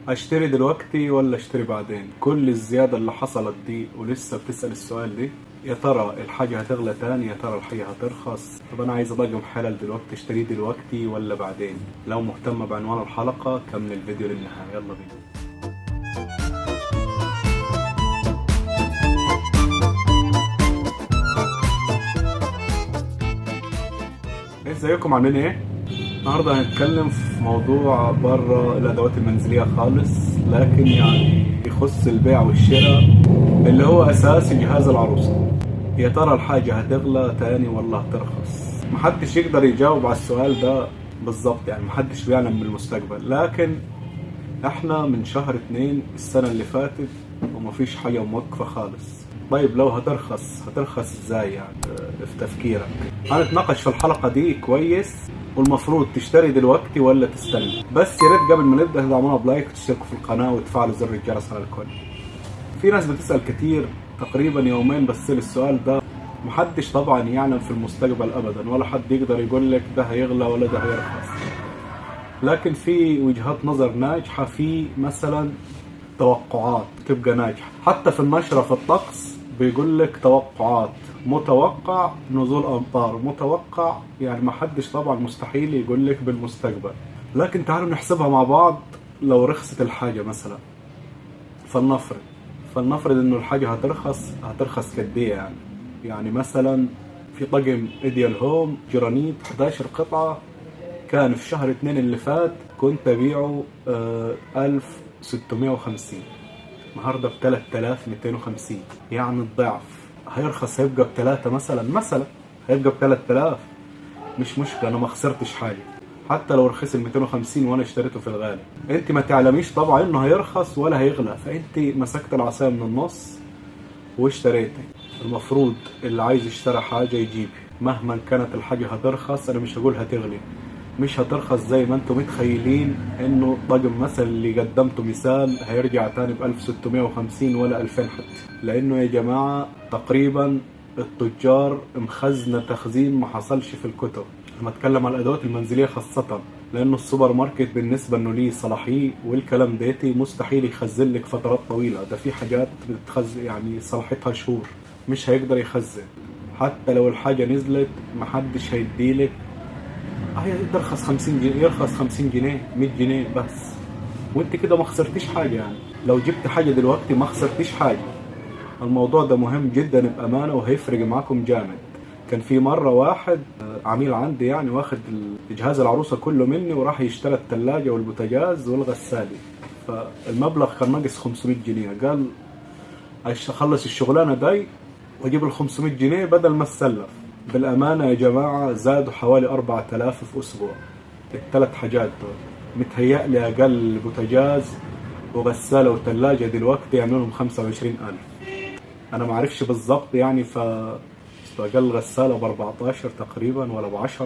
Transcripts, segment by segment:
اشتري دلوقتي ولا اشتري بعدين؟ كل الزيادة اللي حصلت دي ولسه بتسأل السؤال دي، يا ترى الحاجة هتغلى تاني؟ يا ترى الحاجة هترخص؟ طب انا عايز اضاقم حلال دلوقتي، اشتري دلوقتي ولا بعدين؟ لو مهتمة بعنوان الحلقة كمل الفيديو للنهاية، يلا بينا. ازيكم، عاملين ايه؟ النهارده هنتكلم في موضوع بره الادوات المنزليه خالص، لكن يعني يخص البيع والشراء اللي هو اساس جهاز العروسه. يا ترى الحاجه هتغلى تاني ولا هترخص؟ محدش يقدر يجاوب على السؤال ده بالظبط، يعني محدش بيعلم بالمستقبل، لكن احنا من شهر 2 السنه اللي فاتت ومفيش حاجه موقفه خالص. طيب لو هترخص ازاي يعني؟ في تفكيرك هنتناقش في الحلقة دي كويس، والمفروض تشتري دلوقتي ولا تستنى. بس يا ريت قبل ما نبدأ تدعمونا بلايك وتشتركوا في القناة وتفعلوا زر الجرس على الكل. في ناس بتسأل كتير، تقريبا يومين بس السؤال ده. محدش طبعا يعلم في المستقبل ابدا، ولا حد يقدر يقول لك ده هيغلى ولا ده هيرخص، لكن في وجهات نظر ناجحة، في مثلا توقعات تبقى ناجحة. حتى في النشرة في الطقس بيقول لك توقعات، متوقع نزول أمطار، متوقع، يعني ما حدش طبعا مستحيل يقول لك بالمستقبل. لكن تعالوا نحسبها مع بعض. لو رخصت الحاجة مثلا، فلنفرض انه الحاجة هترخص قد ايه يعني؟ يعني مثلا في طقم ايديال هوم جرانيت 11 قطعة، كان في شهر 2 اللي فات كنت أبيعه 1650، النهارده ب 3250، يعني الضعف. هيرخص، هيبقى ب3 مثلا هيبقى ب3000. مش مشكلة، أنا ما خسرتش حاجة. حتى لو رخص ال 250 وأنا اشتريته في الغالي، أنت ما تعلميش طبعا إنه هيرخص ولا هيغلى، فأنت مسكت العصاية من النص واشتريتي. المفروض اللي عايز يشتري حاجة يجيب، مهما كانت الحاجة هترخص. أنا مش هقول هتغلي، مش هترخص زي ما انتم متخيلين انه طقم مثلا اللي قدمته مثال هيرجع تاني ب 1650 ولا 2000 حتى. لانه يا جماعة تقريبا التجار مخزنة تخزين ما حصلش في الكتب. لما اتكلم على الادوات المنزلية خاصة، لانه السوبر ماركت بالنسبة انه ليه صلاحية والكلام ديتي مستحيل يخزن لك فترات طويلة. ده في حاجات بتتخزن يعني صلاحيتها شهور، مش هيقدر يخزن. حتى لو الحاجة نزلت محدش هيديلك. هي ترخص 50 جنيه، يرخص 50 جنيه 100 جنيه بس، وانت كده ما خسرتيش حاجه. يعني لو جبت حاجه دلوقتي ما خسرتيش حاجه. الموضوع ده مهم جدا بامانه، وهيفرق معاكم جامد. كان في مره واحد عميل عندي يعني واخد جهاز العروسه كله مني، وراح يشتري الثلاجه والبوتاجاز والغساله، فالمبلغ كان ناقص 500 جنيه. قال اخلص الشغلانه دي واجيب ال 500 جنيه بدل ما استلف. بالأمانة يا جماعة زادوا حوالي 4000 في أسبوع. الثلاث حاجات دول متهيألي أقل بوتاجاز وغسالة وثلاجة دلوقتي يعملوا لهم 25000. أنا معرفش بالظبط يعني، أقل غسالة ب14 تقريبا ولا ب10.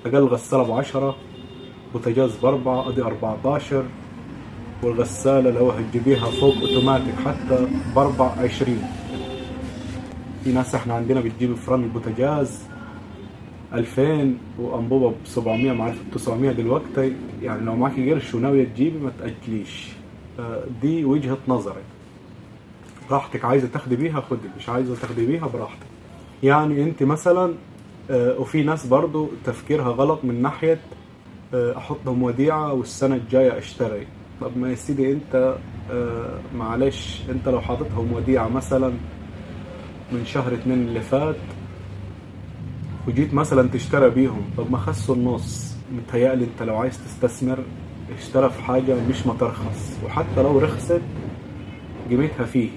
أقل غسالة ب10، بوتاجاز ب4، أدي 14. والغسالة لو هتجيبيها فوق أوتوماتيك حتى ب24. في ناس احنا عندنا بتجيب فرن البوتاجاز 2000 وانبوبه ب 700، ما عارف ب 900 دلوقتي. يعني لو معاكي قرش وناويه تجيبي ما تاجليش. دي وجهه نظري، براحتك. عايزه تاخدي بيها خدي، مش عايزه تاخدي بيها براحتك. يعني انت مثلا وفي ناس برضو تفكيرها غلط من ناحيه احطهم وديعه والسنه الجايه اشتري. طب ما يا سيدي انت معلش، انت لو حاططهم وديعه مثلا من شهر 2 اللي فات وجيت مثلا تشتري بيهم، طب ما خسوا النص. متهيألي انت لو عايز تستثمر اشترى في حاجة مش ما ترخص، وحتى لو رخصت قيمتها فيه.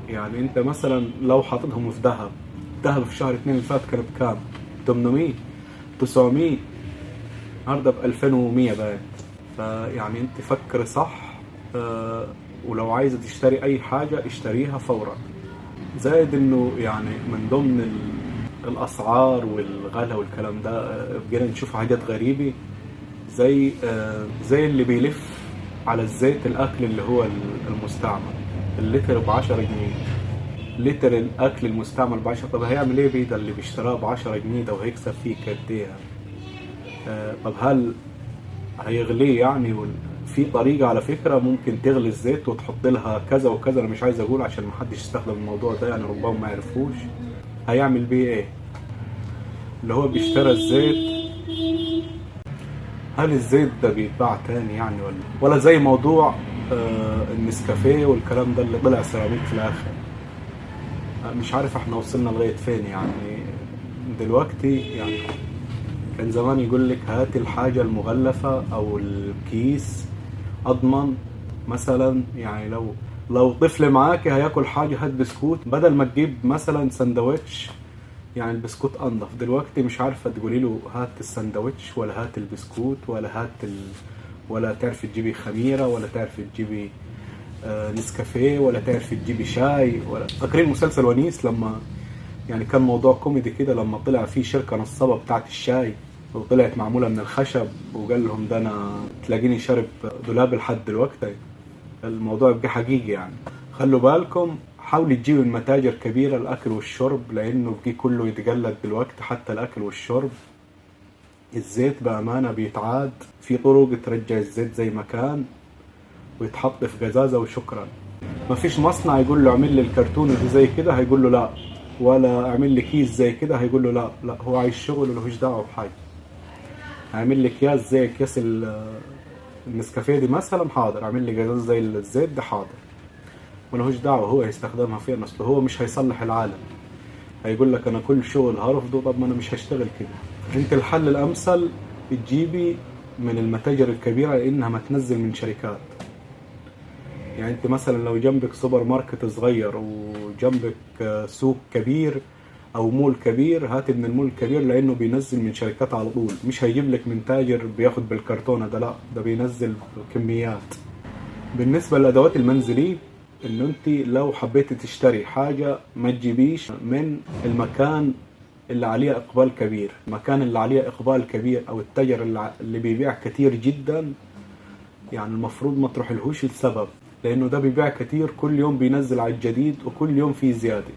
يعني انت مثلا لو حاططهم في ذهب في شهر 2 اللي فات كان بكام؟ 800 900، النهارده ب 2100 بقت. فيعني انت فكر صح. ولو عايزة تشتري اي حاجة اشتريها فورا. زائد انه يعني من ضمن الاسعار والغلا والكلام ده بقينا نشوف حاجات غريبة، زي اللي بيلف على الزيت الاكل اللي هو المستعمل، اللتر ب10 جنيه. لتر الاكل المستعمل ب10. طب هيعمل ايه بيه ده اللي بيشتراه ب10 جنيه ده وهيكسب فيه قد ايه؟ طب هل هيغليه يعني في طريقة على فكرة ممكن تغلي الزيت وتحط لها كذا وكذا، انا مش عايز اقول عشان محدش يستخدم الموضوع ده، يعني ربما ما يعرفوش. هيعمل بيه ايه؟ اللي هو بيشترى الزيت، هل الزيت ده بيتباع تاني يعني ولا زي موضوع النسكافيه والكلام ده اللي طلع سيراميك في الاخر؟ مش عارف احنا وصلنا لغاية فين يعني دلوقتي. يعني كان زمان يقول لك هات الحاجة المغلفة او الكيس اضمن. مثلا يعني لو طفل معاك هياكل حاجة هات بسكوت بدل ما تجيب مثلا سندوتش، يعني البسكوت انضف. دلوقتي مش عارفة تقولي له هات السندوتش ولا هات البسكوت ولا ولا تعرف تجيبي خميرة ولا تعرف تجيبي نسكافيه ولا تعرف تجيبي شاي. ولا فاكرين مسلسل ونيس لما يعني كان موضوع كوميدي كده، لما طلع في شركة نصابة بتاعت الشاي وطلعت معمولة من الخشب، وقال لهم ده انا تلاقيني شارب دولاب لحد دلوقتي. الموضوع يبقى حقيقي يعني. خلوا بالكم، حاولوا تجيبوا من متاجر كبيرة الأكل والشرب، لأنه بقي كله يتقلد دلوقتي حتى الأكل والشرب. الزيت بأمانة بيتعاد، في طرق ترجع الزيت زي ما كان ويتحط في قزازة وشكرا. مفيش مصنع يقول له اعمل لي الكرتونة دي زي كده هيقول له لا، ولا اعمل لي كيس زي كده هيقول له لا. لا، هو عايز شغل وملهوش دعوة بحاجة. هيعمل لي اكياس زي اكياس النسكافيه دي مثلا، حاضر. اعمل لي قزاز زي الزيت ده، حاضر. ملهوش دعوة هو هيستخدمها فين، اصله هو مش هيصلح العالم. هيقول لك انا كل شغل هرفضه. طب ما انا مش هشتغل كده. انت الحل الامثل تجيبي من المتاجر الكبيرة، لانها ما تنزل من شركات. يعني انت مثلا لو جنبك سوبر ماركت صغير وجنبك سوق كبير او مول كبير، هات من المول الكبير، لانه بينزل من شركات على طول. مش هيجيب لك من تاجر بياخد بالكرتونة ده، لا، ده بينزل كميات. بالنسبة للادوات المنزلية، انه انت لو حبيتي تشتري حاجة ما تجيبيش من المكان اللي عليه اقبال كبير. المكان اللي عليه اقبال كبير او التاجر اللي بيبيع كتير جدا، يعني المفروض ما تروح لهوش لسبب، لانه ده بيبيع كتير، كل يوم بينزل على الجديد وكل يوم فيه زيادة.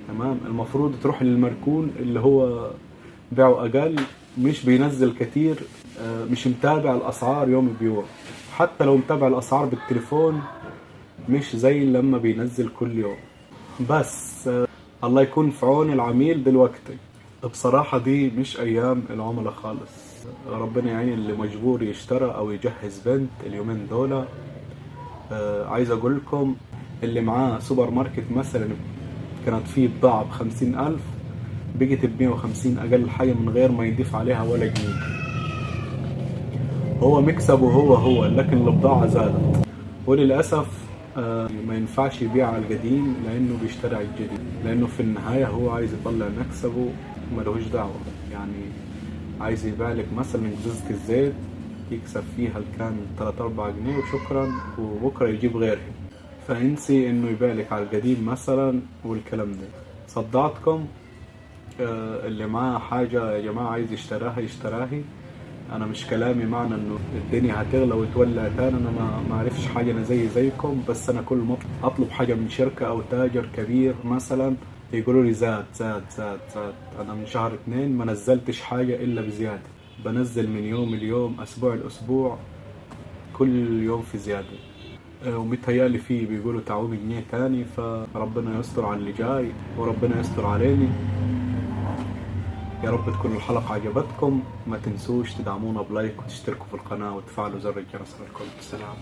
تمام. المفروض تروح للمركون اللي هو بيعه اقل، مش بينزل كتير، مش متابع الاسعار يوم بيوم. حتى لو متابع الاسعار بالتليفون مش زي لما بينزل كل يوم. بس الله يكون في عون العميل دلوقتي. بصراحة دي مش ايام العملاء خالص. ربنا يعين اللي مجبور يشترى او يجهز بنت اليومين دول. عايز اقول لكم، اللي معاه سوبر ماركت مثلا كانت فيه بضاعة ب50,000 بقت ب150 اقل حاجة من غير ما يضيف عليها ولا جنيه. هو مكسبه هو لكن البضاعة زادت. وللأسف ما ينفعش يبيع على القديم لانه بيشتري على الجديد، لانه في النهاية هو عايز يطلع مكسبه ملهوش دعوة. يعني عايز يبيع لك مثلا جزء الزيت يكسب فيها الكان 3-4 جنيه وشكرا، وبكرة يجيب غيرها. فانسي انه يبيع لك على القديم مثلا والكلام ده. صدعتكم. اللي معاه حاجة يا جماعة عايز يشتراها. انا مش كلامي معنى انه الدنيا هتغلى وتولع تاني. انا ما اعرفش حاجة، انا زيكم. بس انا كل ما اطلب حاجة من شركة او تاجر كبير مثلا يقولوا لي زاد. انا من شهر 2 ما نزلتش حاجة الا بزيادة. بنزل من يوم ليوم، اسبوع لاسبوع، كل يوم في زيادة. ومتهيألي فيه بيقولوا تعويم جنيه تاني. فربنا يستر على اللي جاي وربنا يستر عليني. يا رب تكون الحلقة عجبتكم. ما تنسوش تدعمونا بلايك وتشتركوا في القناة وتفعلوا زر الجرس للكل. السلام.